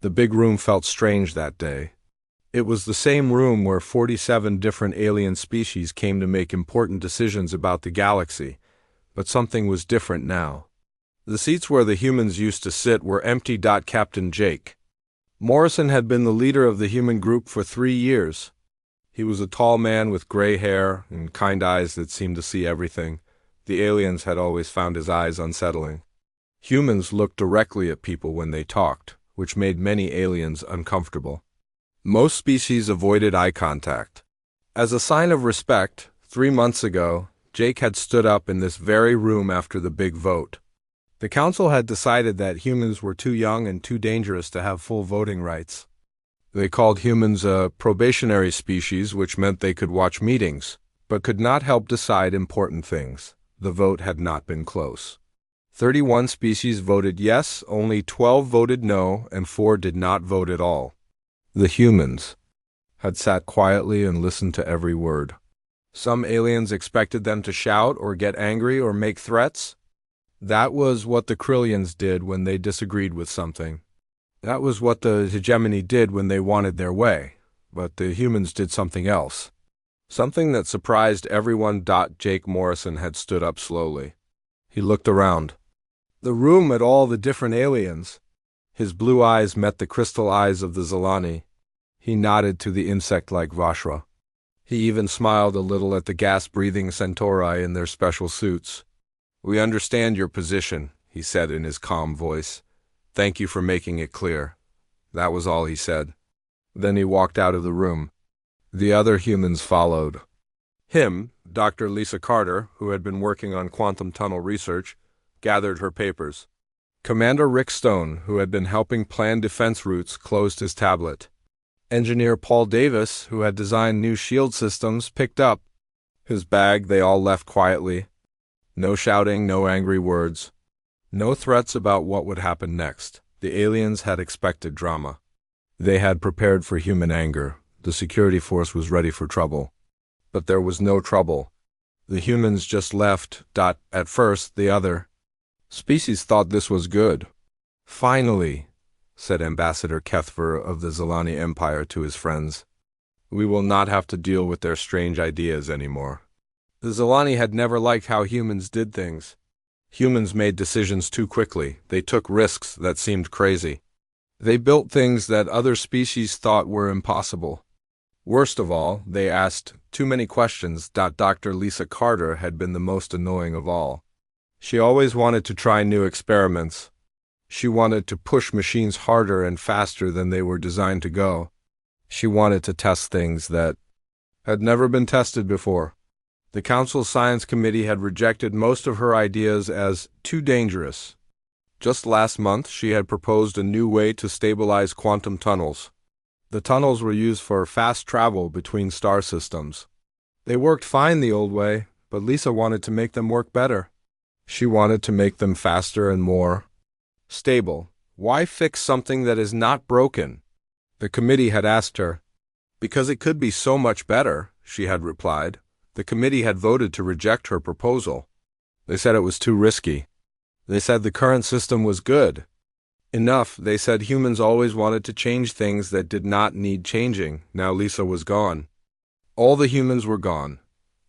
The big room felt strange that day. It was the same room where 47 different alien species came to make important decisions about the galaxy, but something was different now. The seats where the humans used to sit were empty. Captain Jake Morrison had been the leader of the human group for 3 years. He was a tall man with gray hair and kind eyes that seemed to see everything. The aliens had always found his eyes unsettling. Humans looked directly at people when they talked, which made many aliens uncomfortable. Most species avoided eye contact. As a sign of respect, 3 months ago, Jake had stood up in this very room after the big vote. The council had decided that humans were too young and too dangerous to have full voting rights. They called humans a probationary species, which meant they could watch meetings, but could not help decide important things. The vote had not been close. 31 species voted yes, only 12 voted no, and 4 did not vote at all. The humans had sat quietly and listened to every word. Some aliens expected them to shout or get angry or make threats. That was what the Krillians did when they disagreed with something. That was what the hegemony did when they wanted their way. But the humans did something else. Something that surprised everyone. Jake Morrison had stood up slowly. He looked around the room at all the different aliens. His blue eyes met the crystal eyes of the Zilani. He nodded to the insect-like Vashra. He even smiled a little at the gas-breathing Centauri in their special suits. "We understand your position," he said in his calm voice. "Thank you for making it clear." That was all he said. Then he walked out of the room. The other humans followed. Dr. Lisa Carter, who had been working on quantum tunnel research, gathered her papers. Commander Rick Stone, who had been helping plan defense routes, closed his tablet. Engineer Paul Davis, who had designed new shield systems, picked up his bag. They all left quietly. No shouting, no angry words. No threats about what would happen next. The aliens had expected drama. They had prepared for human anger. The security force was ready for trouble. But there was no trouble. The humans just left. At first, the other species thought this was good. "Finally," said Ambassador Kethver of the Zilani Empire to his friends, "we will not have to deal with their strange ideas anymore." The Zilani had never liked how humans did things. Humans made decisions too quickly. They took risks that seemed crazy. They built things that other species thought were impossible. Worst of all, they asked too many questions. Dr. Lisa Carter had been the most annoying of all. She always wanted to try new experiments. She wanted to push machines harder and faster than they were designed to go. She wanted to test things that had never been tested before. The Council's Science Committee had rejected most of her ideas as too dangerous. Just last month, she had proposed a new way to stabilize quantum tunnels. The tunnels were used for fast travel between star systems. They worked fine the old way, but Lisa wanted to make them work better. She wanted to make them faster and more stable. Why fix something that is not broken? The committee had asked her. Because it could be so much better, she had replied. The committee had voted to reject her proposal. They said it was too risky. They said the current system was good. Enough, they said humans always wanted to change things that did not need changing. Now Lisa was gone. All the humans were gone.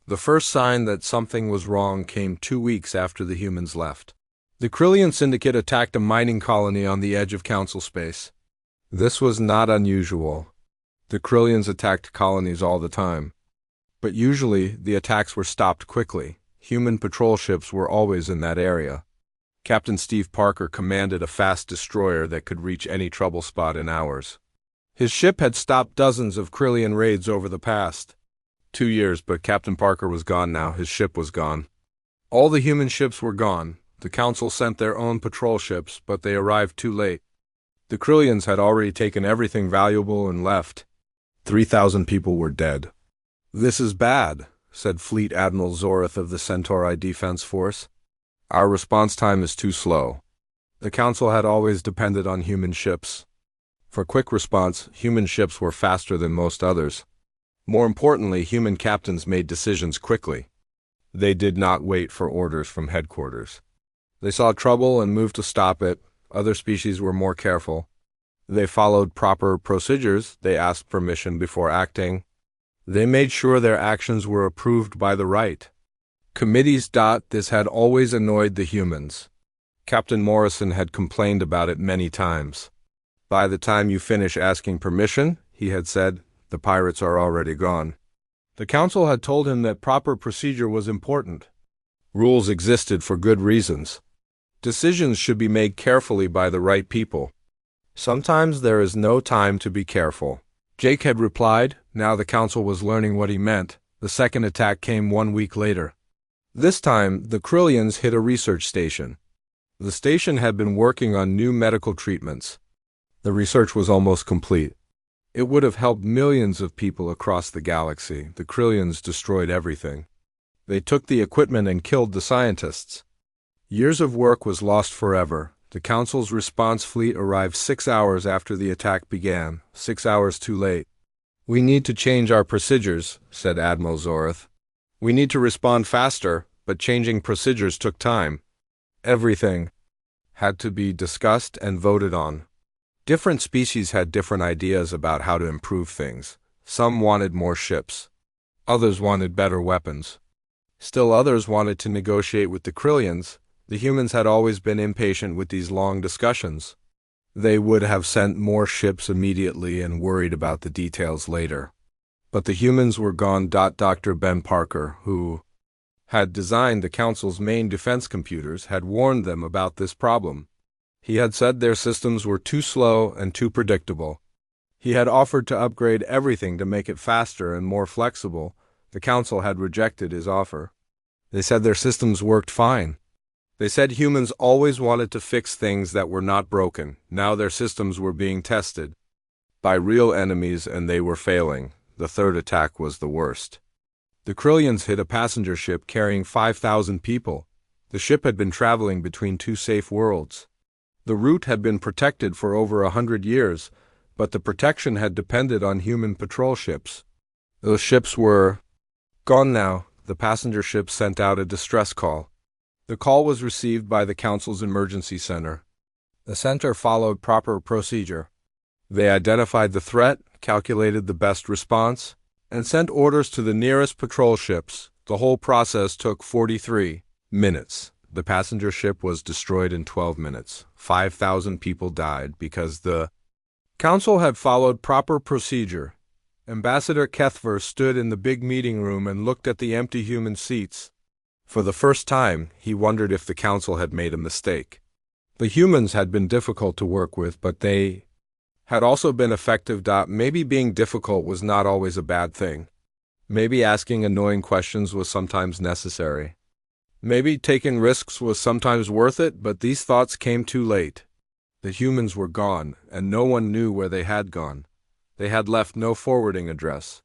The first sign that something was wrong came 2 weeks after the humans left. The Krillian Syndicate attacked a mining colony on the edge of Council space. This was not unusual. The Krillians attacked colonies all the time. But usually, the attacks were stopped quickly. Human patrol ships were always in that area. Captain Steve Parker commanded a fast destroyer that could reach any trouble spot in hours. His ship had stopped dozens of Krillian raids over the past 2 years, but Captain Parker was gone now. His ship was gone. All the human ships were gone. The Council sent their own patrol ships, but they arrived too late. The Krillians had already taken everything valuable and left. 3,000 people were dead. "This is bad," said Fleet Admiral Zorith of the Centauri Defense Force. "Our response time is too slow." The Council had always depended on human ships. For quick response, human ships were faster than most others. More importantly, human captains made decisions quickly. They did not wait for orders from headquarters. They saw trouble and moved to stop it. Other species were more careful. They followed proper procedures, they asked permission before acting. They made sure their actions were approved by the right committees. This had always annoyed the humans. Captain Morrison had complained about it many times. By the time you finish asking permission, he had said, the pirates are already gone. The council had told him that proper procedure was important. Rules existed for good reasons. Decisions should be made carefully by the right people. Sometimes there is no time to be careful. Jake had replied. Now the council was learning what he meant. The second attack came 1 week later. This time, the Krillians hit a research station. The station had been working on new medical treatments. The research was almost complete. It would have helped millions of people across the galaxy. The Krillians destroyed everything. They took the equipment and killed the scientists. Years of work was lost forever. The Council's response fleet arrived 6 hours after the attack began, 6 hours too late. We need to change our procedures, said Admiral Zorth. We need to respond faster, but changing procedures took time. Everything had to be discussed and voted on. Different species had different ideas about how to improve things. Some wanted more ships. Others wanted better weapons. Still others wanted to negotiate with the Krillians. The humans had always been impatient with these long discussions. They would have sent more ships immediately and worried about the details later. But the humans were gone. Dr. Ben Parker, who had designed the Council's main defense computers, had warned them about this problem. He had said their systems were too slow and too predictable. He had offered to upgrade everything to make it faster and more flexible. The Council had rejected his offer. They said their systems worked fine. They said humans always wanted to fix things that were not broken. Now their systems were being tested by real enemies and they were failing. The third attack was the worst. The Krillians hit a passenger ship carrying 5,000 people. The ship had been traveling between two safe worlds. The route had been protected for over 100 years, but the protection had depended on human patrol ships. Those ships were gone now. The passenger ship sent out a distress call. The call was received by the Council's emergency center. The center followed proper procedure. They identified the threat, calculated the best response, and sent orders to the nearest patrol ships. The whole process took 43 minutes. The passenger ship was destroyed in 12 minutes. 5,000 people died because the Council had followed proper procedure. Ambassador Kethver stood in the big meeting room and looked at the empty human seats. For the first time, he wondered if the Council had made a mistake. The humans had been difficult to work with, but they had also been effective. Maybe being difficult was not always a bad thing. Maybe asking annoying questions was sometimes necessary. Maybe taking risks was sometimes worth it, but these thoughts came too late. The humans were gone, and no one knew where they had gone. They had left no forwarding address.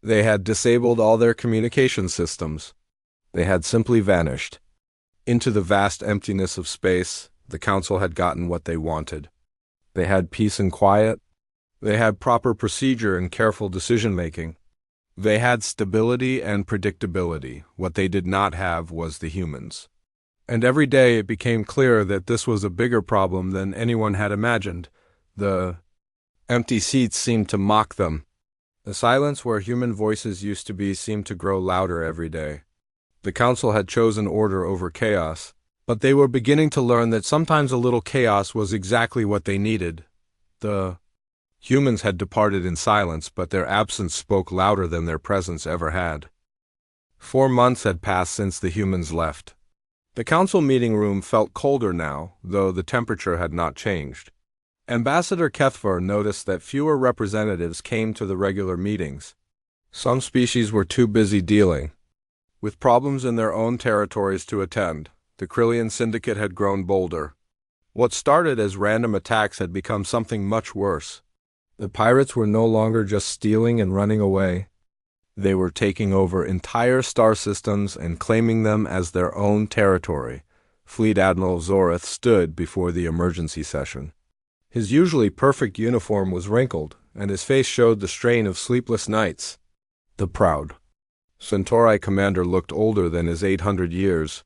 They had disabled all their communication systems. They had simply vanished. Into the vast emptiness of space, the Council had gotten what they wanted. They had peace and quiet. They had proper procedure and careful decision-making. They had stability and predictability. What they did not have was the humans. And every day it became clear that this was a bigger problem than anyone had imagined. The empty seats seemed to mock them. The silence where human voices used to be seemed to grow louder every day. The Council had chosen order over chaos, but they were beginning to learn that sometimes a little chaos was exactly what they needed. The humans had departed in silence, but their absence spoke louder than their presence ever had. 4 months had passed since the humans left. The Council meeting room felt colder now, though the temperature had not changed. Ambassador Kethvar noticed that fewer representatives came to the regular meetings. Some species were too busy dealing with problems in their own territories to attend. The Krillian Syndicate had grown bolder. What started as random attacks had become something much worse. The pirates were no longer just stealing and running away. They were taking over entire star systems and claiming them as their own territory. Fleet Admiral Zorth stood before the emergency session. His usually perfect uniform was wrinkled, and his face showed the strain of sleepless nights. The proud Centauri commander looked older than his 800 years.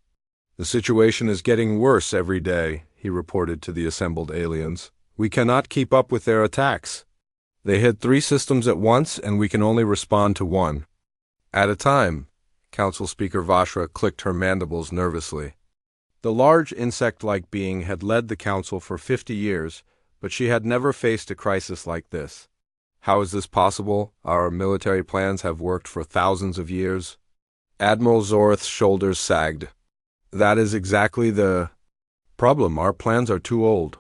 The situation is getting worse every day, he reported to the assembled aliens. We cannot keep up with their attacks. They hit 3 systems at once, and we can only respond to one at a time. Council Speaker Vashra clicked her mandibles nervously. The large insect-like being had led the council for 50 years, but she had never faced a crisis like this. How is this possible? Our military plans have worked for thousands of years. Admiral Zorth's shoulders sagged. That is exactly the problem. Our plans are too old.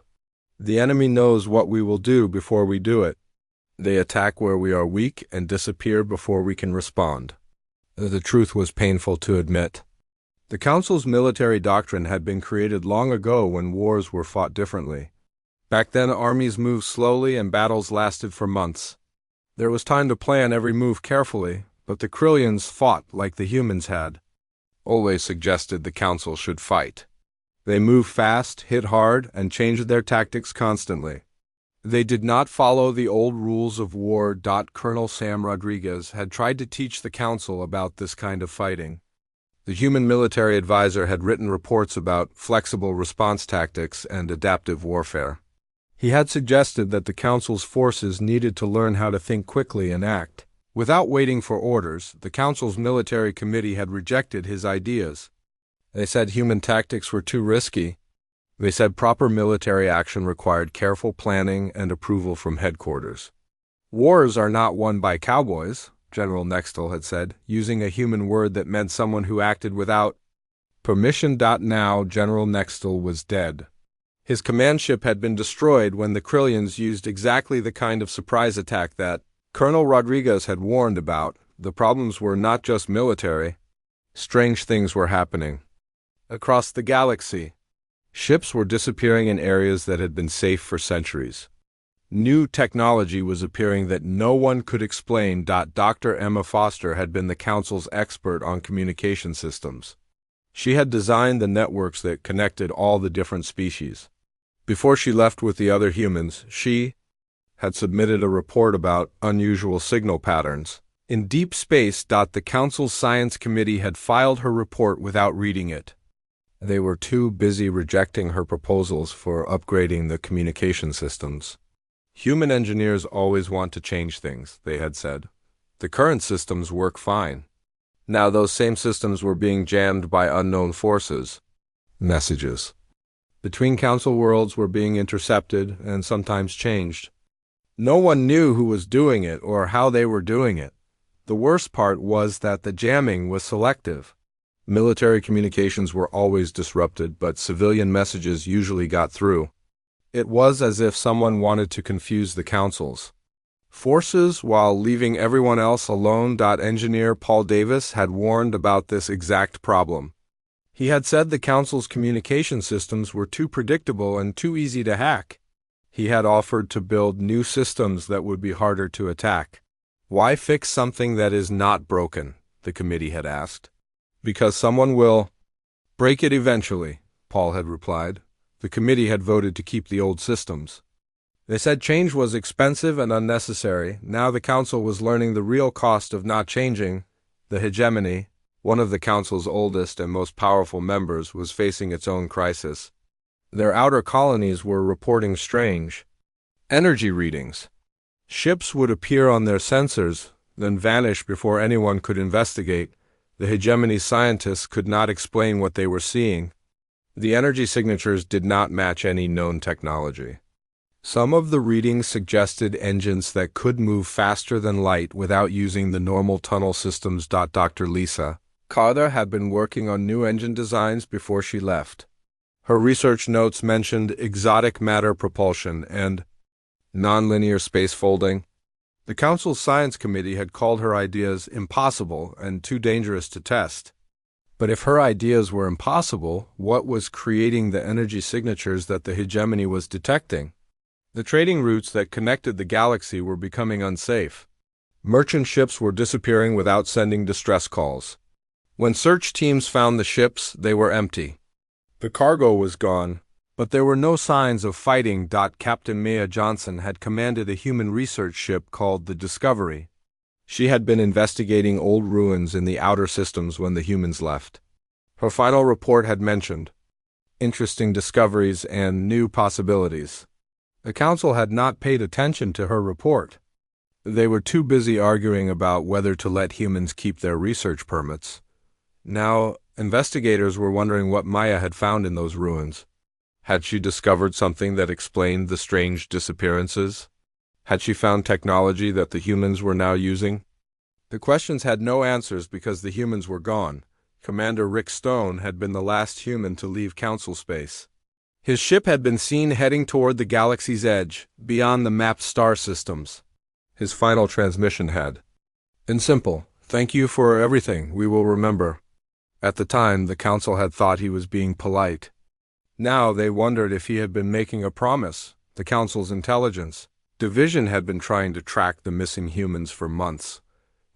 The enemy knows what we will do before we do it. They attack where we are weak and disappear before we can respond. The truth was painful to admit. The Council's military doctrine had been created long ago when wars were fought differently. Back then, armies moved slowly and battles lasted for months. There was time to plan every move carefully, but the Krillians fought like the humans had. Always suggested the Council should fight. They moved fast, hit hard, and changed their tactics constantly. They did not follow the old rules of war. Colonel Sam Rodriguez had tried to teach the Council about this kind of fighting. The human military advisor had written reports about flexible response tactics and adaptive warfare. He had suggested that the Council's forces needed to learn how to think quickly and act. Without waiting for orders, the Council's military committee had rejected his ideas. They said human tactics were too risky. They said proper military action required careful planning and approval from headquarters. Wars are not won by cowboys, General Nextel had said, using a human word that meant someone who acted without permission. Now General Nextel was dead. His command ship had been destroyed when the Krillians used exactly the kind of surprise attack that Colonel Rodriguez had warned about. The problems were not just military. Strange things were happening. Across the galaxy, ships were disappearing in areas that had been safe for centuries. New technology was appearing that no one could explain. Dr. Emma Foster had been the Council's expert on communication systems. She had designed the networks that connected all the different species. Before she left with the other humans, she had submitted a report about unusual signal patterns in deep space. The Council's Science Committee had filed her report without reading it. They were too busy rejecting her proposals for upgrading the communication systems. Human engineers always want to change things, they had said. The current systems work fine. Now those same systems were being jammed by unknown forces. Messages between Council worlds were being intercepted and sometimes changed. No one knew who was doing it or how they were doing it. The worst part was that the jamming was selective. Military communications were always disrupted, but civilian messages usually got through. It was as if someone wanted to confuse the Council's forces while leaving everyone else alone. Engineer Paul Davis had warned about this exact problem. He had said the Council's communication systems were too predictable and too easy to hack. He had offered to build new systems that would be harder to attack. Why fix something that is not broken? The committee had asked. Because someone will break it eventually, Paul had replied. The committee had voted to keep the old systems. They said change was expensive and unnecessary. Now the Council was learning the real cost of not changing. The hegemony, one of the Council's oldest and most powerful members, was facing its own crisis. Their outer colonies were reporting strange energy readings. Ships would appear on their sensors, then vanish before anyone could investigate. The hegemony scientists could not explain what they were seeing. The energy signatures did not match any known technology. Some of the readings suggested engines that could move faster than light without using the normal tunnel systems. Dr. Lisa Carter had been working on new engine designs before she left. Her research notes mentioned exotic matter propulsion and nonlinear space folding. The Council's Science Committee had called her ideas impossible and too dangerous to test. But if her ideas were impossible, what was creating the energy signatures that the hegemony was detecting? The trading routes that connected the galaxy were becoming unsafe. Merchant ships were disappearing without sending distress calls. When search teams found the ships, they were empty. The cargo was gone, but there were no signs of fighting. Captain Maya Johnson had commanded a human research ship called the Discovery. She had been investigating old ruins in the outer systems when the humans left. Her final report had mentioned interesting discoveries and new possibilities. The council had not paid attention to her report. They were too busy arguing about whether to let humans keep their research permits. Now, investigators were wondering what Maya had found in those ruins. Had she discovered something that explained the strange disappearances? Had she found technology that the humans were now using? The questions had no answers because the humans were gone. Commander Rick Stone had been the last human to leave council space. His ship had been seen heading toward the galaxy's edge, beyond the mapped star systems. His final transmission had been simple: "Thank you for everything, we will remember." At the time, the council had thought he was being polite. Now they wondered if he had been making a promise. The council's intelligence division had been trying to track the missing humans for months.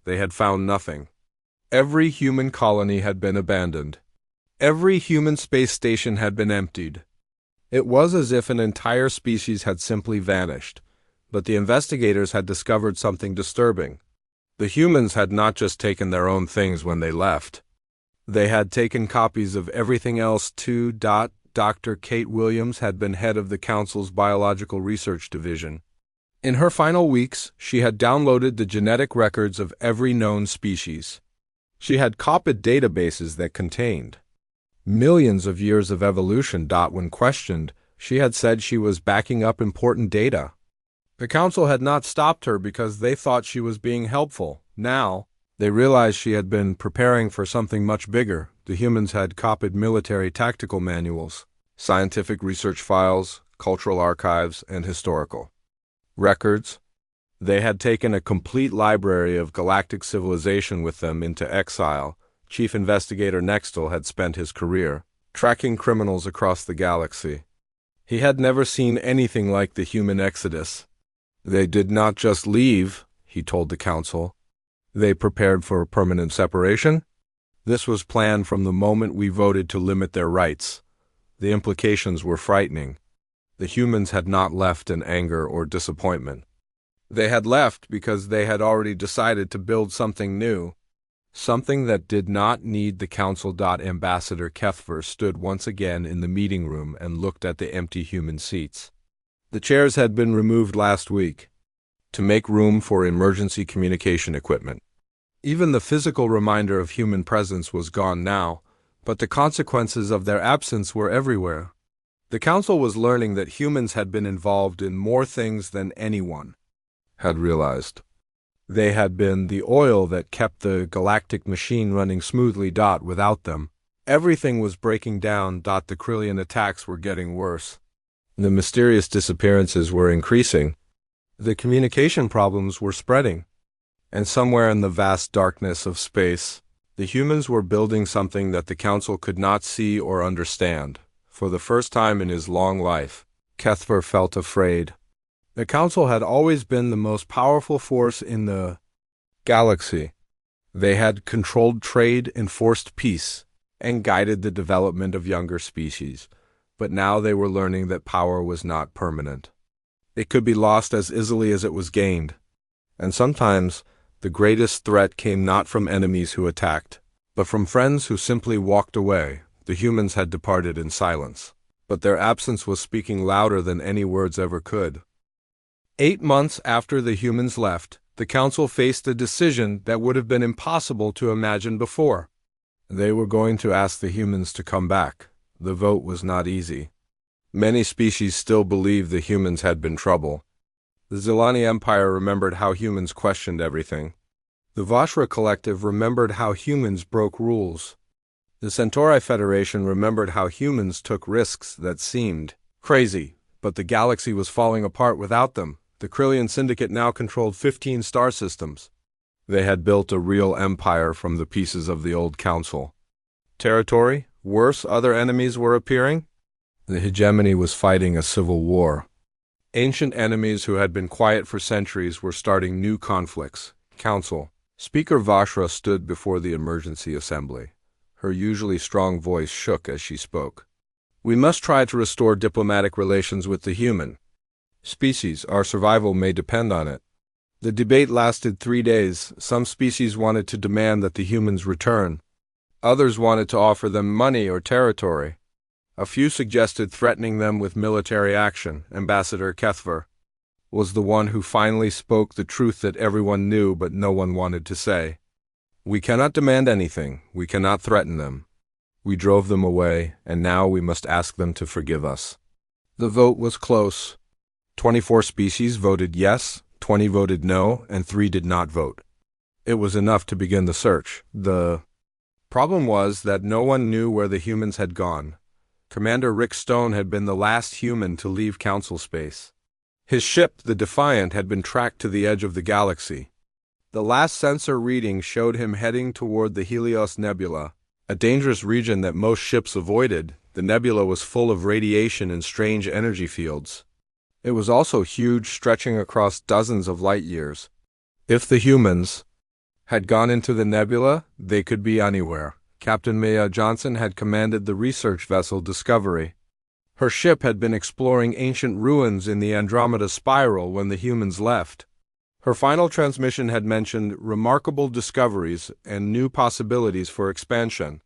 They had found nothing. Every human colony had been abandoned. Every human space station had been emptied. It was as if an entire species had simply vanished. But the investigators had discovered something disturbing. The humans had not just taken their own things when they left. They had taken copies of everything else too. Dr. Kate Williams had been head of the council's biological research division. In her final weeks, she had downloaded the genetic records of every known species. She had copied databases that contained millions of years of evolution. When questioned, she had said she was backing up important data. The council had not stopped her because they thought she was being helpful. Now, they realized she had been preparing for something much bigger. The humans had copied military tactical manuals, scientific research files, cultural archives, and historical records. They had taken a complete library of galactic civilization with them into exile. Chief Investigator Nextel had spent his career tracking criminals across the galaxy. He had never seen anything like the human exodus. They did not just leave, he told the council. They prepared for permanent separation. This was planned from the moment we voted to limit their rights. The implications were frightening. The humans had not left in anger or disappointment. They had left because they had already decided to build something new, something that did not need the council. Ambassador Kethver stood once again in the meeting room and looked at the empty human seats. The chairs had been removed last week to make room for emergency communication equipment. Even the physical reminder of human presence was gone now, but the consequences of their absence were everywhere. The council was learning that humans had been involved in more things than anyone had realized. They had been the oil that kept the galactic machine running smoothly. Without them, everything was breaking down. The Krillian attacks were getting worse. The mysterious disappearances were increasing. The communication problems were spreading. And somewhere in the vast darkness of space, the humans were building something that the council could not see or understand. For the first time in his long life, Kethver felt afraid. The council had always been the most powerful force in the galaxy. They had controlled trade, enforced peace, and guided the development of younger species. But now they were learning that power was not permanent. It could be lost as easily as it was gained. And sometimes, the greatest threat came not from enemies who attacked, but from friends who simply walked away. The humans had departed in silence, but their absence was speaking louder than any words ever could. 8 months after the humans left, the council faced a decision that would have been impossible to imagine before. They were going to ask the humans to come back. The vote was not easy. Many species still believed the humans had been trouble. The Zilani Empire remembered how humans questioned everything. The Vashra Collective remembered how humans broke rules. The Centauri Federation remembered how humans took risks that seemed crazy, but the galaxy was falling apart without them. The Krillian Syndicate now controlled 15 star systems. They had built a real empire from the pieces of the old council. Territory? Worse, other enemies were appearing. The hegemony was fighting a civil war. Ancient enemies who had been quiet for centuries were starting new conflicts. Council. Speaker Vashra stood before the emergency assembly. Her usually strong voice shook as she spoke. We must try to restore diplomatic relations with the human species. Our survival may depend on it. The debate lasted 3 days. Some species wanted to demand that the humans return. Others wanted to offer them money or territory. A few suggested threatening them with military action. Ambassador Kethver was the one who finally spoke the truth that everyone knew but no one wanted to say. We cannot demand anything. We cannot threaten them. We drove them away, and now we must ask them to forgive us. The vote was close. 24 species voted yes, 20 voted no, and 3 did not vote. It was enough to begin the search. The problem was that no one knew where the humans had gone. Commander Rick Stone had been the last human to leave Council space. His ship, the Defiant, had been tracked to the edge of the galaxy. The last sensor reading showed him heading toward the Helios Nebula, a dangerous region that most ships avoided. The nebula was full of radiation and strange energy fields. It was also huge, stretching across dozens of light years. If the humans had gone into the nebula, they could be anywhere. Captain Maya Johnson had commanded the research vessel Discovery. Her ship had been exploring ancient ruins in the Andromeda Spiral when the humans left. Her final transmission had mentioned remarkable discoveries and new possibilities for expansion.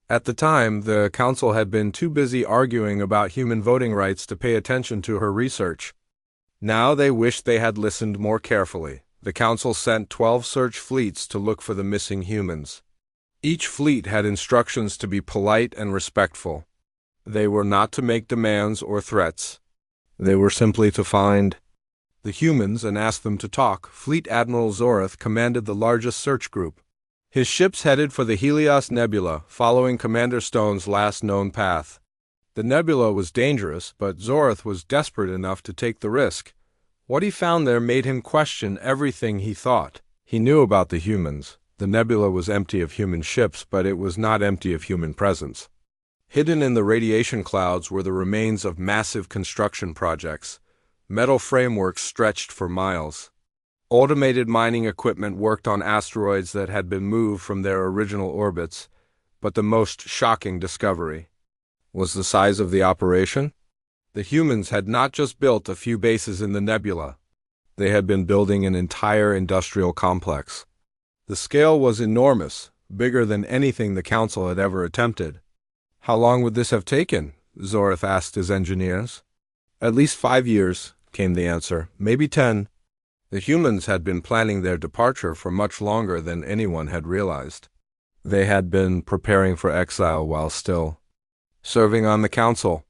At the time, the Council had been too busy arguing about human voting rights to pay attention to her research. Now they wished they had listened more carefully. The Council sent 12 search fleets to look for the missing humans. Each fleet had instructions to be polite and respectful. They were not to make demands or threats. They were simply to find the humans and ask them to talk. Fleet Admiral Zorth commanded the largest search group. His ships headed for the Helios Nebula, following Commander Stone's last known path. The nebula was dangerous, but Zorth was desperate enough to take the risk. What he found there made him question everything he thought. He knew about the humans. The nebula was empty of human ships, but it was not empty of human presence. Hidden in the radiation clouds were the remains of massive construction projects. Metal frameworks stretched for miles. Automated mining equipment worked on asteroids that had been moved from their original orbits, but the most shocking discovery was the size of the operation. The humans had not just built a few bases in the nebula. They had been building an entire industrial complex. The scale was enormous, bigger than anything the Council had ever attempted. How long would this have taken? Zorth asked his engineers. At least 5 years, came the answer. Maybe 10. The humans had been planning their departure for much longer than anyone had realized. They had been preparing for exile while still serving on the Council.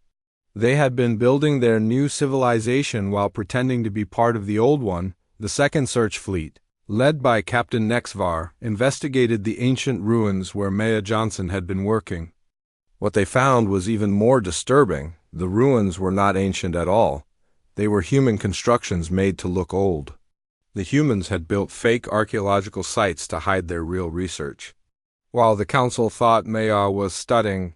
They had been building their new civilization while pretending to be part of the old one. The second search fleet, led by Captain Nexvar, investigated the ancient ruins where Maya Johnson had been working. What they found was even more disturbing. The ruins were not ancient at all. They were human constructions made to look old. The humans had built fake archaeological sites to hide their real research. While the Council thought Maya was studying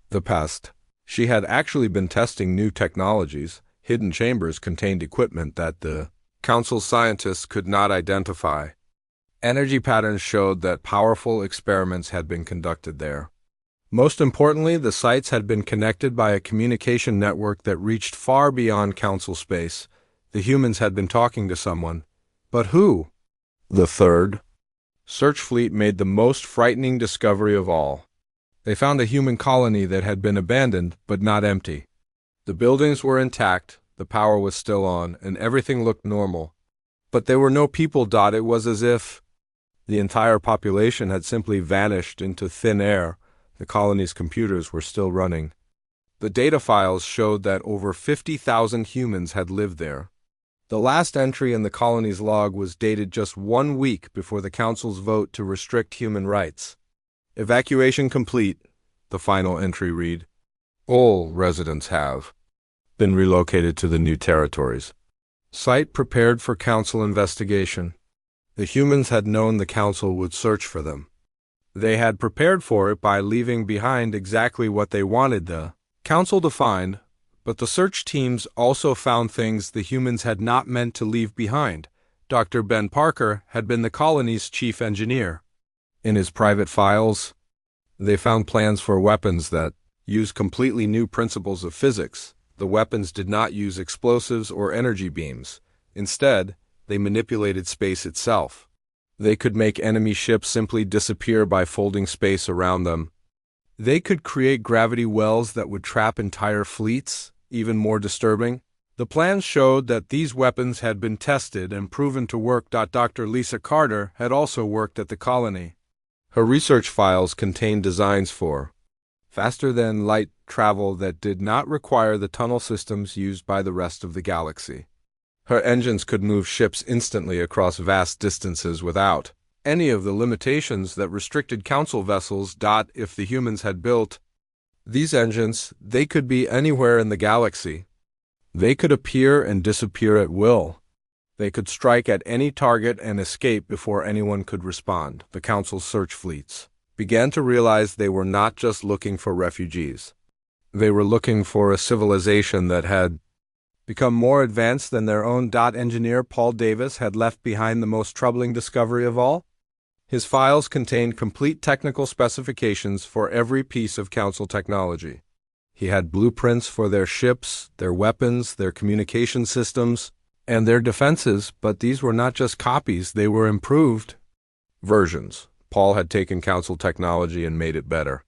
the past, she had actually been testing new technologies. Hidden chambers contained equipment that the Council scientists could not identify. Energy patterns showed that powerful experiments had been conducted there. Most importantly, the sites had been connected by a communication network that reached far beyond Council space. The humans had been talking to someone. But who? The third search fleet made the most frightening discovery of all. They found a human colony that had been abandoned, but not empty. The buildings were intact, the power was still on, and everything looked normal. But there were no people. It was as if the entire population had simply vanished into thin air. The colony's computers were still running. The data files showed that over 50,000 humans had lived there. The last entry in the colony's log was dated just 1 week before the Council's vote to restrict human rights. Evacuation complete, the final entry read. All residents have been relocated to the new territories. Site prepared for Council investigation. The humans had known the Council would search for them. They had prepared for it by leaving behind exactly what they wanted the Council to find. But the search teams also found things the humans had not meant to leave behind. Dr. Ben Parker had been the colony's chief engineer. In his private files, they found plans for weapons that used completely new principles of physics. The weapons did not use explosives or energy beams. Instead, they manipulated space itself. They could make enemy ships simply disappear by folding space around them. They could create gravity wells that would trap entire fleets. Even more disturbing, the plans showed that these weapons had been tested and proven to work. Dr. Lisa Carter had also worked at the colony. Her research files contained designs for faster-than-light travel that did not require the tunnel systems used by the rest of the galaxy. Her engines could move ships instantly across vast distances without any of the limitations that restricted Council vessels. If the humans had built these engines, they could be anywhere in the galaxy. They could appear and disappear at will. They could strike at any target and escape before anyone could respond. The Council's search fleets began to realize they were not just looking for refugees. They were looking for a civilization that had become more advanced than their own. Engineer Paul Davis had left behind the most troubling discovery of all. His files contained complete technical specifications for every piece of Council technology. He had blueprints for their ships, their weapons, their communication systems, and their defenses, but these were not just copies, they were improved versions. Paul had taken Council technology and made it better.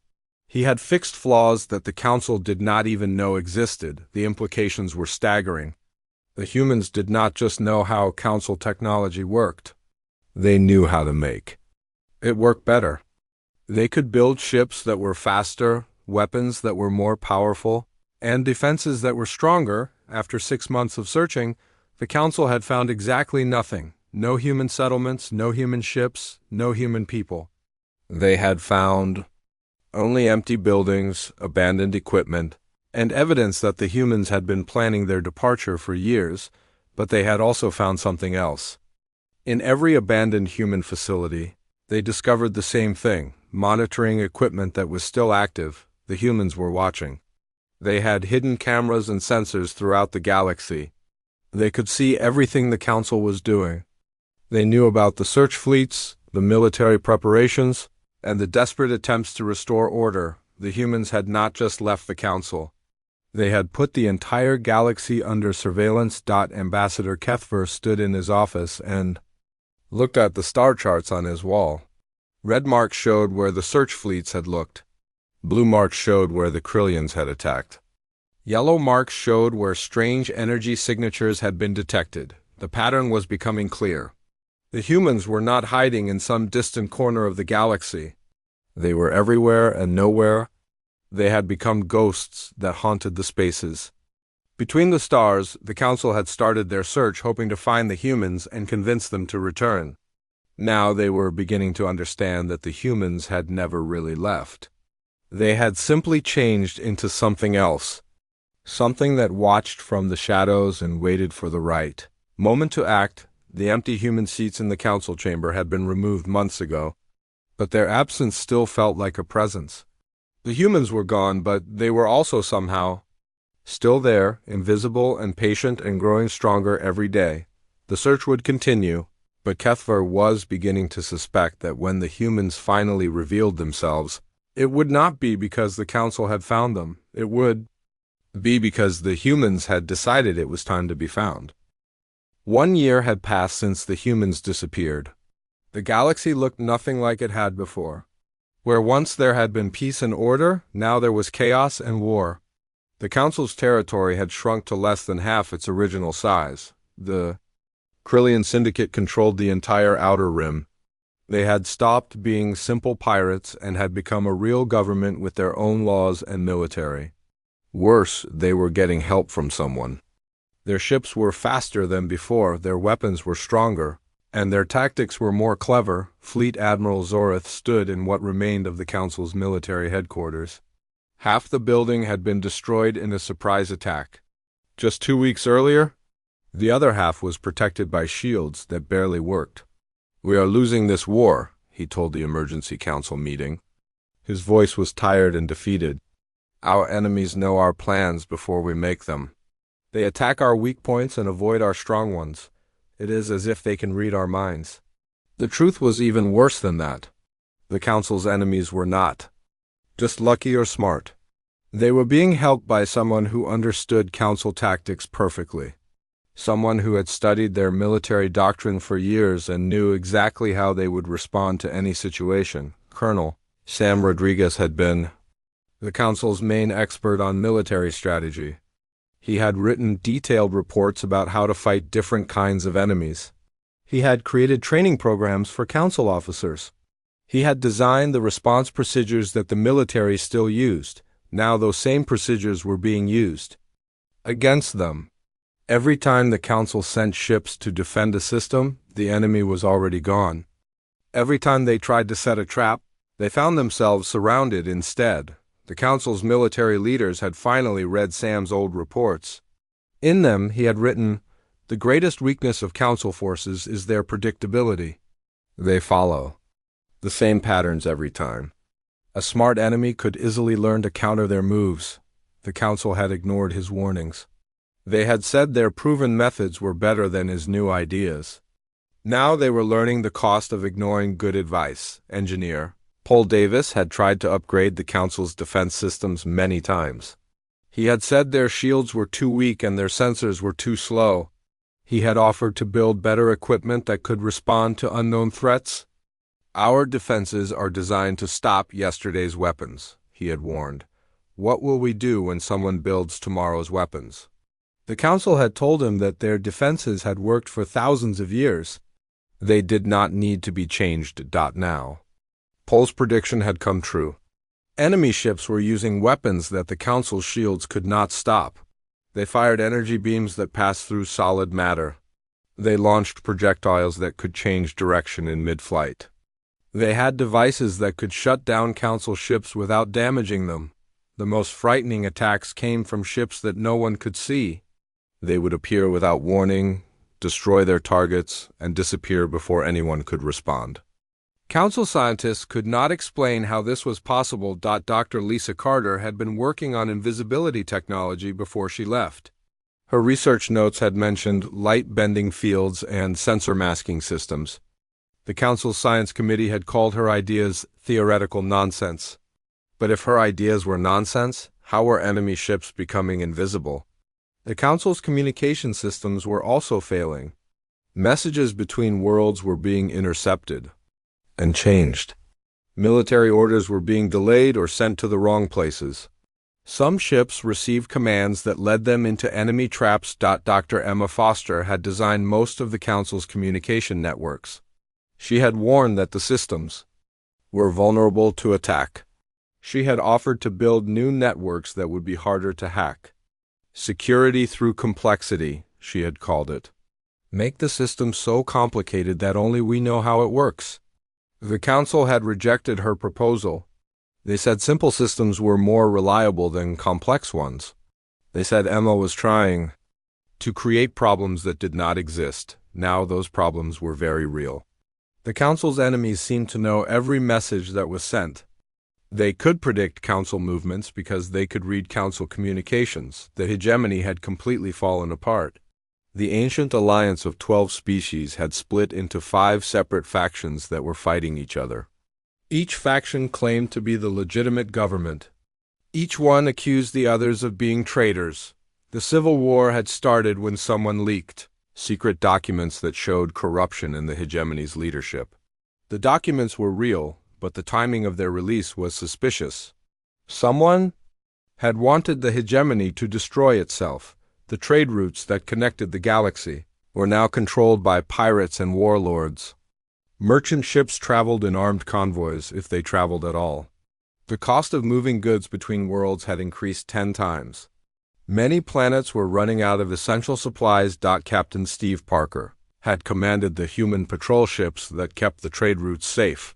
He had fixed flaws that the Council did not even know existed. The implications were staggering. The humans did not just know how Council technology worked. They knew how to make it work better. They could build ships that were faster, weapons that were more powerful, and defenses that were stronger. After 6 months of searching, the Council had found exactly nothing. No human settlements, no human ships, no human people. They had found only empty buildings, abandoned equipment, and evidence that the humans had been planning their departure for years, but they had also found something else. In every abandoned human facility, they discovered the same thing: monitoring equipment that was still active. The humans were watching. They had hidden cameras and sensors throughout the galaxy. They could see everything the Council was doing. They knew about the search fleets, the military preparations, and the desperate attempts to restore order. The humans had not just left the Council. They had put the entire galaxy under surveillance. Ambassador Kethver stood in his office and looked at the star charts on his wall. Red marks showed where the search fleets had looked. Blue marks showed where the Krillians had attacked. Yellow marks showed where strange energy signatures had been detected. The pattern was becoming clear. The humans were not hiding in some distant corner of the galaxy. They were everywhere and nowhere. They had become ghosts that haunted the spaces. Between the stars, the Council had started their search, hoping to find the humans and convince them to return. Now they were beginning to understand that the humans had never really left. They had simply changed into something else. Something that watched from the shadows and waited for the right moment to act. The empty human seats in the Council chamber had been removed months ago, but their absence still felt like a presence. The humans were gone, but they were also somehow still there, invisible and patient and growing stronger every day. The search would continue, but Kethver was beginning to suspect that when the humans finally revealed themselves, it would not be because the Council had found them. It would be because the humans had decided it was time to be found. 1 year had passed since the humans disappeared. The galaxy looked nothing like it had before. Where once there had been peace and order, now there was chaos and war. The Council's territory had shrunk to less than half its original size. The Krillian Syndicate controlled the entire Outer Rim. They had stopped being simple pirates and had become a real government with their own laws and military. Worse, they were getting help from someone. Their ships were faster than before, their weapons were stronger, and their tactics were more clever. Fleet Admiral Zorith stood in what remained of the Council's military headquarters. Half the building had been destroyed in a surprise attack. Just 2 weeks earlier, the other half was protected by shields that barely worked. "We are losing this war," he told the emergency council meeting. His voice was tired and defeated. "Our enemies know our plans before we make them. They attack our weak points and avoid our strong ones. It is as if they can read our minds." The truth was even worse than that. The Council's enemies were not just lucky or smart. They were being helped by someone who understood Council tactics perfectly. Someone who had studied their military doctrine for years and knew exactly how they would respond to any situation. Colonel Sam Rodriguez had been the Council's main expert on military strategy. He had written detailed reports about how to fight different kinds of enemies. He had created training programs for Council officers. He had designed the response procedures that the military still used. Now those same procedures were being used against them. Every time the Council sent ships to defend a system, the enemy was already gone. Every time they tried to set a trap, they found themselves surrounded instead. The Council's military leaders had finally read Sam's old reports. In them, he had written, "The greatest weakness of Council forces is their predictability. They follow the same patterns every time. A smart enemy could easily learn to counter their moves." The Council had ignored his warnings. They had said their proven methods were better than his new ideas. Now they were learning the cost of ignoring good advice. Engineer Paul Davis had tried to upgrade the Council's defense systems many times. He had said their shields were too weak and their sensors were too slow. He had offered to build better equipment that could respond to unknown threats. "Our defenses are designed to stop yesterday's weapons," he had warned. "What will we do when someone builds tomorrow's weapons?" The Council had told him that their defenses had worked for thousands of years. They did not need to be changed. Now, Pohl's prediction had come true. Enemy ships were using weapons that the Council's shields could not stop. They fired energy beams that passed through solid matter. They launched projectiles that could change direction in mid-flight. They had devices that could shut down Council ships without damaging them. The most frightening attacks came from ships that no one could see. They would appear without warning, destroy their targets, and disappear before anyone could respond. Council scientists could not explain how this was possible. Dr. Lisa Carter had been working on invisibility technology before she left. Her research notes had mentioned light-bending fields and sensor masking systems. The Council's Science Committee had called her ideas theoretical nonsense. But if her ideas were nonsense, how were enemy ships becoming invisible? The Council's communication systems were also failing. Messages between worlds were being intercepted and changed. Military orders were being delayed or sent to the wrong places. Some ships received commands that led them into enemy traps. Dr. Emma Foster had designed most of the Council's communication networks. She had warned that the systems were vulnerable to attack. She had offered to build new networks that would be harder to hack. Security through complexity, she had called it. Make the system so complicated that only we know how it works. The Council had rejected her proposal. They said simple systems were more reliable than complex ones. They said Emma was trying to create problems that did not exist. Now those problems were very real. The Council's enemies seemed to know every message that was sent. They could predict Council movements because they could read Council communications. The hegemony had completely fallen apart. The ancient alliance of 12 species had split into 5 separate factions that were fighting each other. Each faction claimed to be the legitimate government. Each one accused the others of being traitors. The Civil War had started when someone leaked secret documents that showed corruption in the hegemony's leadership. The documents were real, but the timing of their release was suspicious. Someone had wanted the hegemony to destroy itself. The trade routes that connected the galaxy were now controlled by pirates and warlords. Merchant ships traveled in armed convoys, if they traveled at all. The cost of moving goods between worlds had increased 10 times. Many planets were running out of essential supplies. Captain Steve Parker had commanded the human patrol ships that kept the trade routes safe.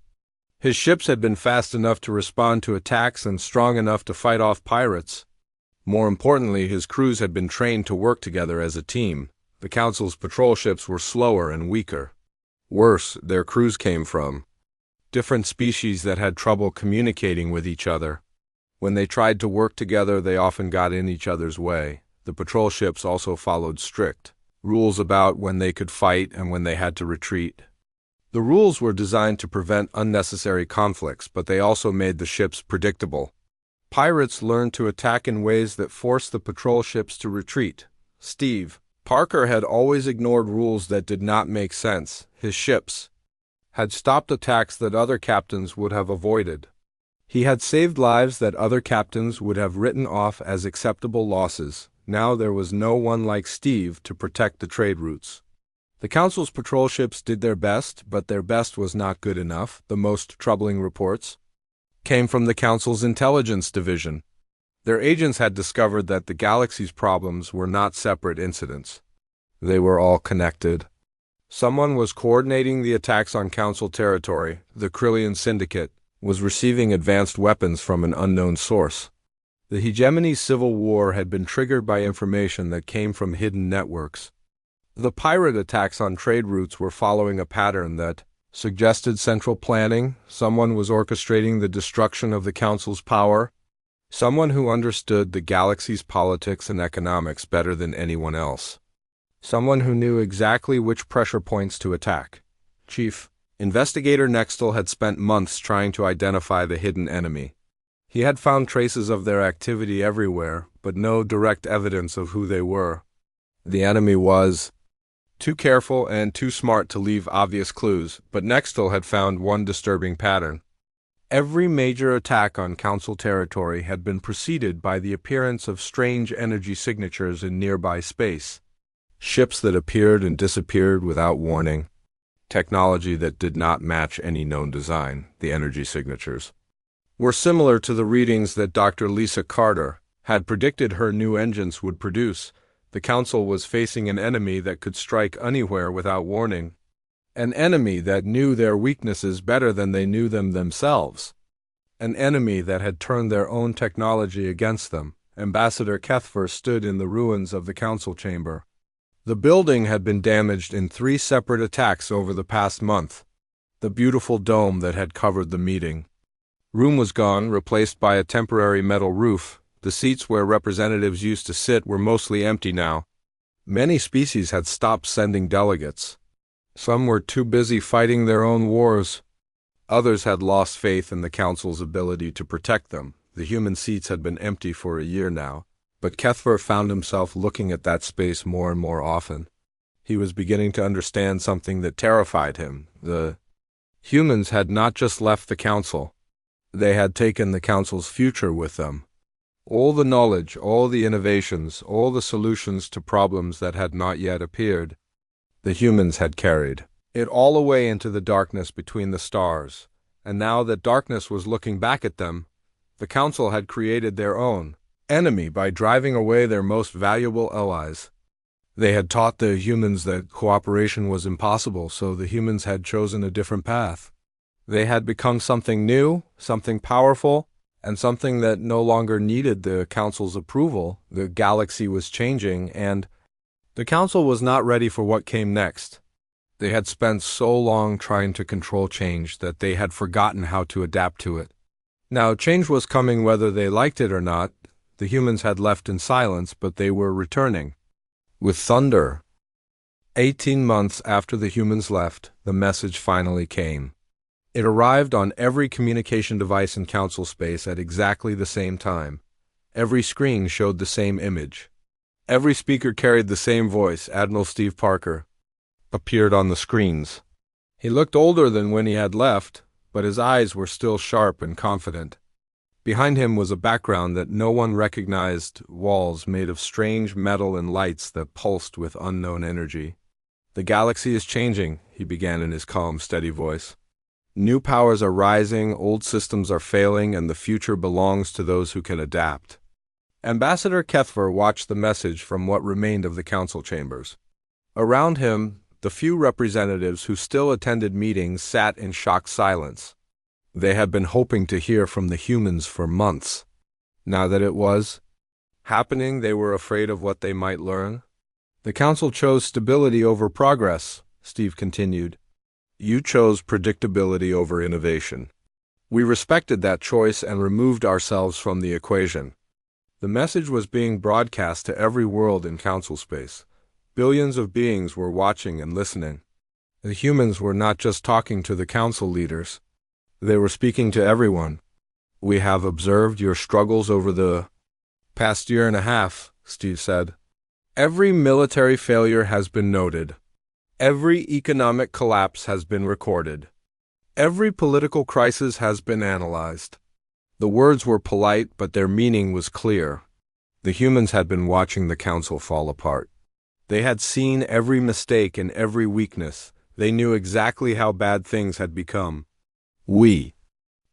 His ships had been fast enough to respond to attacks and strong enough to fight off pirates. More importantly, his crews had been trained to work together as a team. The Council's patrol ships were slower and weaker. Worse, their crews came from different species that had trouble communicating with each other. When they tried to work together, they often got in each other's way. The patrol ships also followed strict rules about when they could fight and when they had to retreat. The rules were designed to prevent unnecessary conflicts, but they also made the ships predictable. Pirates learned to attack in ways that forced the patrol ships to retreat. Steve Parker had always ignored rules that did not make sense. His ships had stopped attacks that other captains would have avoided. He had saved lives that other captains would have written off as acceptable losses. Now there was no one like Steve to protect the trade routes. The Council's patrol ships did their best, but their best was not good enough. The most troubling reports came from the Council's intelligence division. Their agents had discovered that the galaxy's problems were not separate incidents. They were all connected. Someone was coordinating the attacks on Council territory. The Krillian Syndicate was receiving advanced weapons from an unknown source. The Hegemony's civil war had been triggered by information that came from hidden networks. The pirate attacks on trade routes were following a pattern that suggested central planning. Someone was orchestrating the destruction of the Council's power. Someone who understood the galaxy's politics and economics better than anyone else. Someone who knew exactly which pressure points to attack. Chief Investigator Nextel had spent months trying to identify the hidden enemy. He had found traces of their activity everywhere, but no direct evidence of who they were. The enemy was too careful and too smart to leave obvious clues, but Nextel had found one disturbing pattern. Every major attack on Council territory had been preceded by the appearance of strange energy signatures in nearby space. Ships that appeared and disappeared without warning. Technology that did not match any known design. The energy signatures were similar to the readings that Dr. Lisa Carter had predicted her new engines would produce. The Council was facing an enemy that could strike anywhere without warning. An enemy that knew their weaknesses better than they knew them themselves. An enemy that had turned their own technology against them. Ambassador Kethfer stood in the ruins of the Council chamber. The building had been damaged in 3 separate attacks over the past month. The beautiful dome that had covered the meeting room was gone, replaced by a temporary metal roof. The seats where representatives used to sit were mostly empty now. Many species had stopped sending delegates. Some were too busy fighting their own wars. Others had lost faith in the Council's ability to protect them. The human seats had been empty for a year now, but Kethfer found himself looking at that space more and more often. He was beginning to understand something that terrified him. The humans had not just left the Council. They had taken the Council's future with them. All the knowledge, all the innovations, all the solutions to problems that had not yet appeared. The humans had carried it all away into the darkness between the stars, and now that darkness was looking back at them, the Council had created their own enemy by driving away their most valuable allies. They had taught the humans that cooperation was impossible, so the humans had chosen a different path. They had become something new, something powerful, and something that no longer needed the Council's approval. The galaxy was changing, and the Council was not ready for what came next. They had spent so long trying to control change that they had forgotten how to adapt to it. Now change was coming whether they liked it or not. The humans had left in silence, but they were returning with thunder. 18 months after the humans left, the message finally came. It arrived on every communication device in Council space at exactly the same time. Every screen showed the same image. Every speaker carried the same voice. Admiral Steve Parker appeared on the screens. He looked older than when he had left, but his eyes were still sharp and confident. Behind him was a background that no one recognized, walls made of strange metal and lights that pulsed with unknown energy. "The galaxy is changing," he began in his calm, steady voice. "New powers are rising, old systems are failing, and the future belongs to those who can adapt." Ambassador Kethfer watched the message from what remained of the Council chambers. Around him, the few representatives who still attended meetings sat in shocked silence. They had been hoping to hear from the humans for months. Now that it was happening, they were afraid of what they might learn. "The Council chose stability over progress," Steve continued. "You chose predictability over innovation. We respected that choice and removed ourselves from the equation." The message was being broadcast to every world in Council space. Billions of beings were watching and listening. The humans were not just talking to the Council leaders. They were speaking to everyone. "We have observed your struggles over the past year and a half," Steve said. "Every military failure has been noted. Every economic collapse has been recorded. Every political crisis has been analyzed. The words were polite, but their meaning was clear. The humans had been watching the council fall apart. They had seen every mistake and every weakness. They knew exactly how bad things had become. "We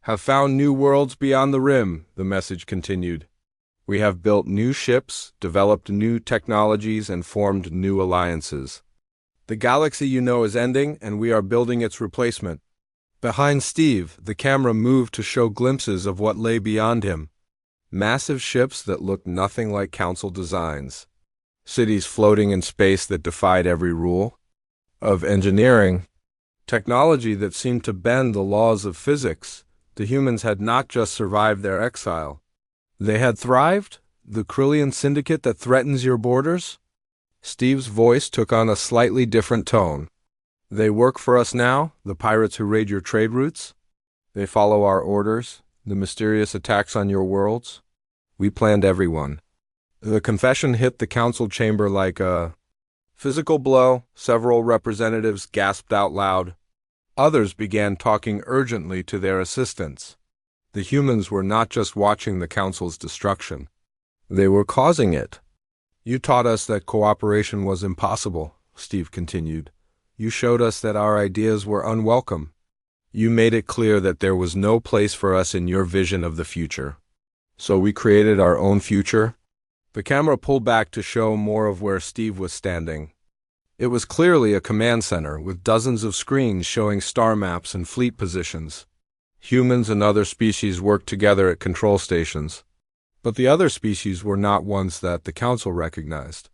have found new worlds beyond the rim," the message continued. "We have built new ships, developed new technologies, and formed new alliances. The galaxy you know is ending, and we are building its replacement." Behind Steve, the camera moved to show glimpses of what lay beyond him. Massive ships that looked nothing like council designs. Cities floating in space that defied every rule of engineering. Technology that seemed to bend the laws of physics. The humans had not just survived their exile. They had thrived? The Krillian syndicate that threatens your borders? Steve's voice took on a slightly different tone. They work for us now, the pirates who raid your trade routes? They follow our orders, the mysterious attacks on your worlds? We planned everyone. The confession hit the council chamber like a physical blow. Several representatives gasped out loud. Others began talking urgently to their assistants. The humans were not just watching the council's destruction. They were causing it. "You taught us that cooperation was impossible," Steve continued. "You showed us that our ideas were unwelcome. You made it clear that there was no place for us in your vision of the future. So we created our own future." The camera pulled back to show more of where Steve was standing. It was clearly a command center, with dozens of screens showing star maps and fleet positions. Humans and other species worked together at control stations. But the other species were not ones that the council recognized.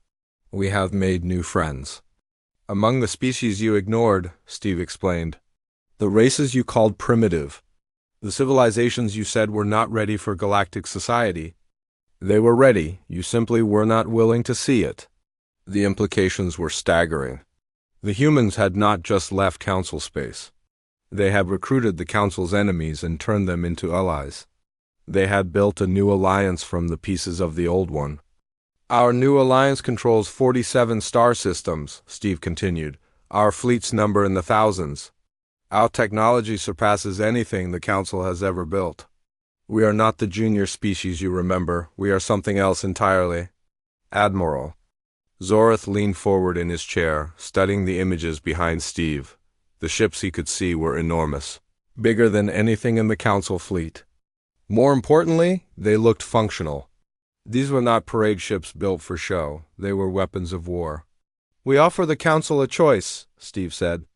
"We have made new friends. Among the species you ignored," Steve explained. "The races you called primitive. The civilizations you said were not ready for galactic society. They were ready, you simply were not willing to see it." The implications were staggering. The humans had not just left council space. They had recruited the council's enemies and turned them into allies. They had built a new alliance from the pieces of the old one. "Our new alliance controls 47 star systems," Steve continued. "Our fleets number in the thousands. Our technology surpasses anything the council has ever built. We are not the junior species you remember. We are something else entirely." "Admiral." Zorith leaned forward in his chair, studying the images behind Steve. The ships he could see were enormous, bigger than anything in the council fleet. More importantly, they looked functional. These were not parade ships built for show. They were weapons of war. "We offer the council a choice," Steve said.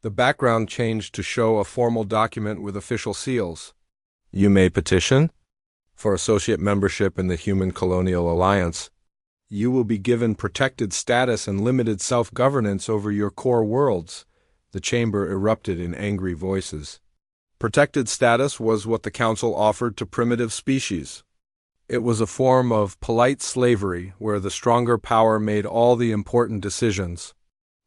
The background changed to show a formal document with official seals. "You may petition for associate membership in the Human Colonial Alliance. You will be given protected status and limited self-governance over your core worlds." The chamber erupted in angry voices. Protected status was what the council offered to primitive species. It was a form of polite slavery where the stronger power made all the important decisions.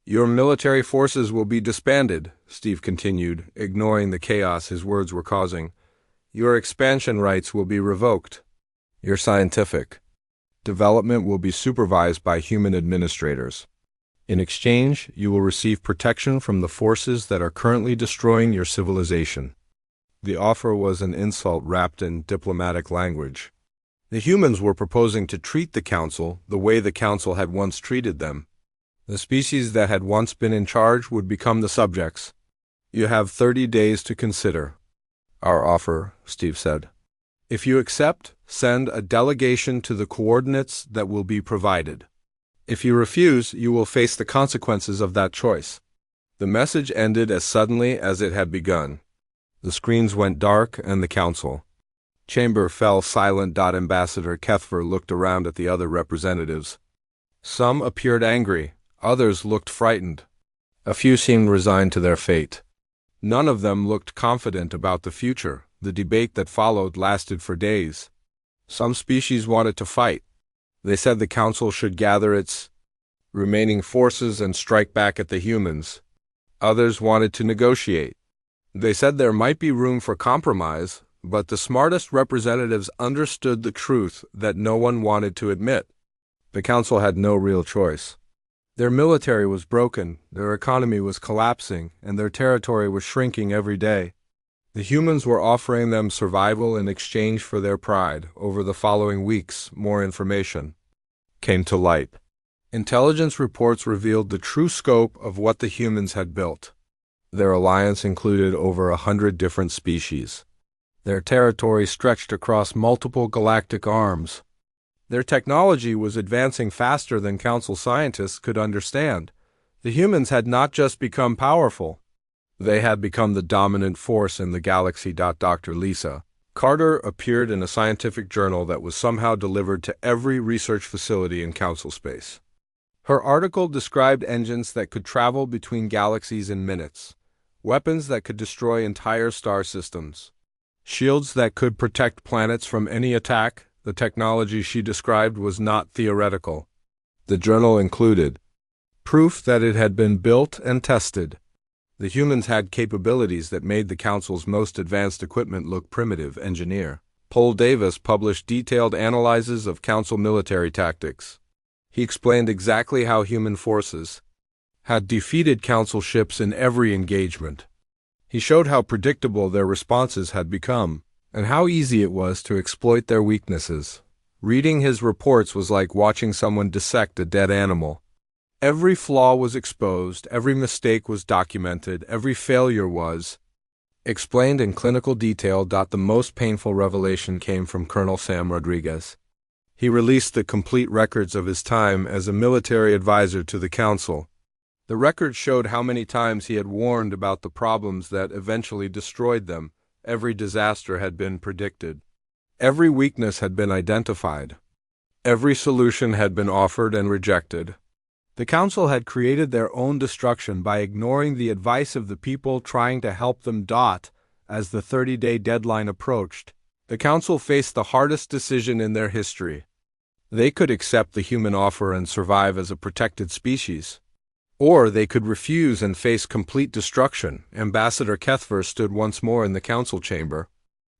"Your military forces will be disbanded," Steve continued, ignoring the chaos his words were causing. "Your expansion rights will be revoked. Your scientific development will be supervised by human administrators. In exchange, you will receive protection from the forces that are currently destroying your civilization." The offer was an insult wrapped in diplomatic language. The humans were proposing to treat the council the way the council had once treated them. The species that had once been in charge would become the subjects. "You have 30 days to consider our offer," Steve said. "If you accept, send a delegation to the coordinates that will be provided. If you refuse, you will face the consequences of that choice." The message ended as suddenly as it had begun. The screens went dark and the council chamber fell silent. Ambassador Kethver looked around at the other representatives. Some appeared angry, others looked frightened. A few seemed resigned to their fate. None of them looked confident about the future. The debate that followed lasted for days. Some species wanted to fight. They said the council should gather its remaining forces and strike back at the humans. Others wanted to negotiate. They said there might be room for compromise, but the smartest representatives understood the truth that no one wanted to admit. The council had no real choice. Their military was broken, their economy was collapsing, and their territory was shrinking every day. The humans were offering them survival in exchange for their pride. Over the following weeks, more information came to light. Intelligence reports revealed the true scope of what the humans had built. Their alliance included over 100 different species. Their territory stretched across multiple galactic arms. Their technology was advancing faster than Council scientists could understand. The humans had not just become powerful. They had become the dominant force in the galaxy. Dr. Lisa Carter appeared in a scientific journal that was somehow delivered to every research facility in Council space. Her article described engines that could travel between galaxies in minutes, weapons that could destroy entire star systems, shields that could protect planets from any attack. The technology she described was not theoretical. The journal included proof that it had been built and tested. The humans had capabilities that made the Council's most advanced equipment look primitive. Engineer Paul Davis published detailed analyses of Council military tactics. He explained exactly how human forces had defeated Council ships in every engagement. He showed how predictable their responses had become, and how easy it was to exploit their weaknesses. Reading his reports was like watching someone dissect a dead animal. Every flaw was exposed, every mistake was documented, every failure was explained in clinical detail. The most painful revelation came from Colonel Sam Rodriguez. He released the complete records of his time as a military advisor to the Council. The records showed how many times he had warned about the problems that eventually destroyed them. Every disaster had been predicted. Every weakness had been identified. Every solution had been offered and rejected. The Council had created their own destruction by ignoring the advice of the people trying to help them. As the 30-day deadline approached, the Council faced the hardest decision in their history. They could accept the human offer and survive as a protected species, or they could refuse and face complete destruction. Ambassador Kethver stood once more in the Council chamber.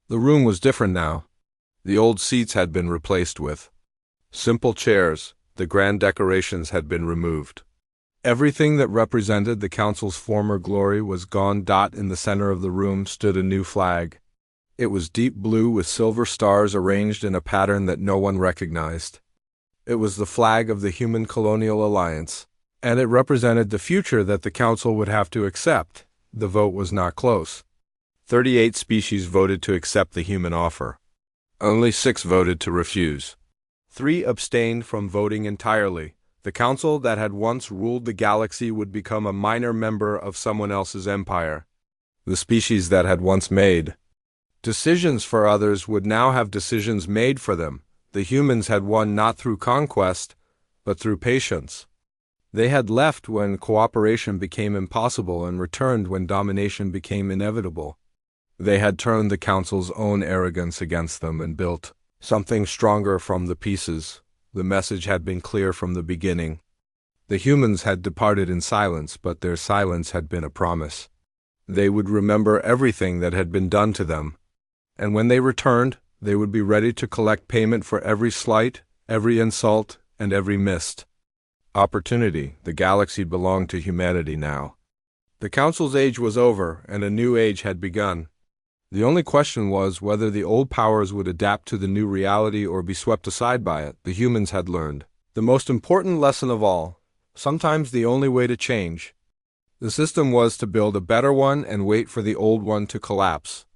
The room was different now. The old seats had been replaced with simple chairs. The grand decorations had been removed. Everything that represented the Council's former glory was gone. In the center of the room stood a new flag. It was deep blue with silver stars arranged in a pattern that no one recognized. It was the flag of the Human Colonial Alliance, and it represented the future that the Council would have to accept. The vote was not close. 38 species voted to accept the human offer. Only 6 voted to refuse. 3 abstained from voting entirely. The Council that had once ruled the galaxy would become a minor member of someone else's empire. The species that had once made decisions for others would now have decisions made for them. The humans had won not through conquest, but through patience. They had left when cooperation became impossible and returned when domination became inevitable. They had turned the Council's own arrogance against them and built something stronger from the pieces. The message had been clear from the beginning. The humans had departed in silence, but their silence had been a promise. They would remember everything that had been done to them, and when they returned, they would be ready to collect payment for every slight, every insult, and every missed opportunity. The galaxy belonged to humanity now. The Council's age was over, and a new age had begun. The only question was whether the old powers would adapt to the new reality or be swept aside by it. The humans had learned the most important lesson of all: sometimes the only way to change the system was to build a better one and wait for the old one to collapse.